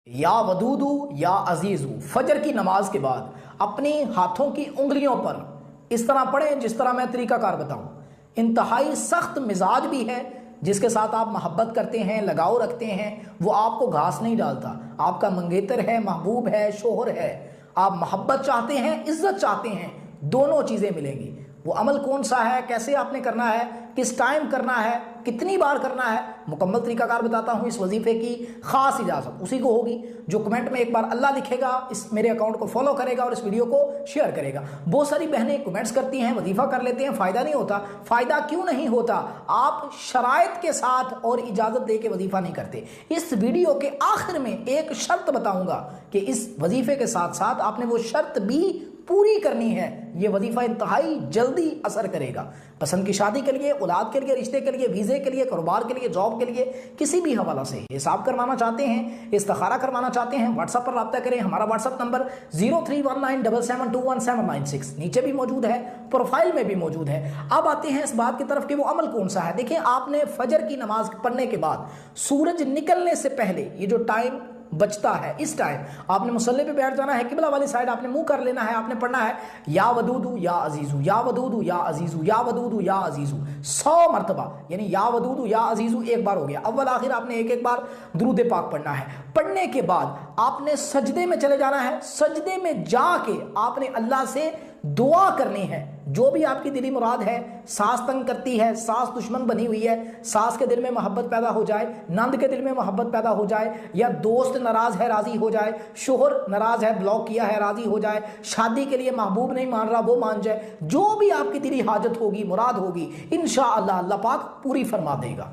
یا ودودو یا عزیزو، فجر کی نماز کے بعد اپنی ہاتھوں کی انگلیوں پر اس طرح پڑھیں جس طرح میں طریقہ کار بتاؤں۔ انتہائی سخت مزاج بھی ہے، جس کے ساتھ آپ محبت کرتے ہیں، لگاؤ رکھتے ہیں، وہ آپ کو گھاس نہیں ڈالتا، آپ کا منگیتر ہے، محبوب ہے، شوہر ہے، آپ محبت چاہتے ہیں، عزت چاہتے ہیں، دونوں چیزیں ملیں گی۔ وہ عمل کون سا ہے، کیسے آپ نے کرنا ہے، کس ٹائم کرنا ہے، کتنی بار کرنا ہے، مکمل طریقہ کار بتاتا ہوں۔ اس وظیفے کی خاص اجازت اسی کو ہوگی جو کمنٹ میں ایک بار اللہ لکھے گا، اس میرے اکاؤنٹ کو فالو کرے گا اور اس ویڈیو کو شیئر کرے گا۔ بہت ساری بہنیں کمنٹس کرتی ہیں، وظیفہ کر لیتے ہیں، فائدہ نہیں ہوتا۔ فائدہ کیوں نہیں ہوتا؟ آپ شرائط کے ساتھ اور اجازت دے کے وظیفہ نہیں کرتے۔ اس ویڈیو کے آخر میں ایک شرط بتاؤں گا کہ اس وظیفے کے ساتھ ساتھ آپ نے وہ شرط بھی پوری کرنی ہے۔ یہ وظیفہ انتہائی جلدی اثر کرے گا۔ پسند کی شادی کے لیے، اولاد کے لیے، رشتے کے لیے، ویزے کے لیے، کاروبار کے لیے، جاب کے لیے، کسی بھی حوالہ سے حساب کروانا چاہتے ہیں، استخارہ کروانا چاہتے ہیں، واٹس ایپ پر رابطہ کریں۔ ہمارا واٹس ایپ نمبر 031977211796 نیچے بھی موجود ہے، پروفائل میں بھی موجود ہے۔ اب آتے ہیں اس بات کی طرف کہ وہ عمل کون سا ہے۔ دیکھیں، آپ نے فجر کی نماز پڑھنے کے بعد سورج نکلنے سے پہلے یہ جو ٹائم بچتا ہے، اس ٹائم آپ نے مصلی پہ بیٹھ جانا ہے، قبلہ والی سائڈ آپ نے منہ کر لینا ہے، آپ نے پڑھنا ہے یا ودودو یا عزیزو، یا ودودو یا عزیزو، یا ودودو یا عزیزو 100 مرتبہ، یعنی یا ودودو یا عزیزو ایک بار ہو گیا۔ اول آخر آپ نے ایک بار درود پاک پڑھنا ہے۔ پڑھنے کے بعد آپ نے سجدے میں چلے جانا ہے۔ سجدے میں جا کے آپ نے اللہ سے دعا کرنی ہے، جو بھی آپ کی دلی مراد ہے۔ ساس تنگ کرتی ہے، ساس دشمن بنی ہوئی ہے، ساس کے دل میں محبت پیدا ہو جائے، نند کے دل میں محبت پیدا ہو جائے، یا دوست ناراض ہے راضی ہو جائے، شوہر ناراض ہے بلاک کیا ہے راضی ہو جائے، شادی کے لیے محبوب نہیں مان رہا وہ مان جائے، جو بھی آپ کی دلی حاجت ہوگی، مراد ہوگی، انشاءاللہ اللہ پاک پوری فرما دے گا۔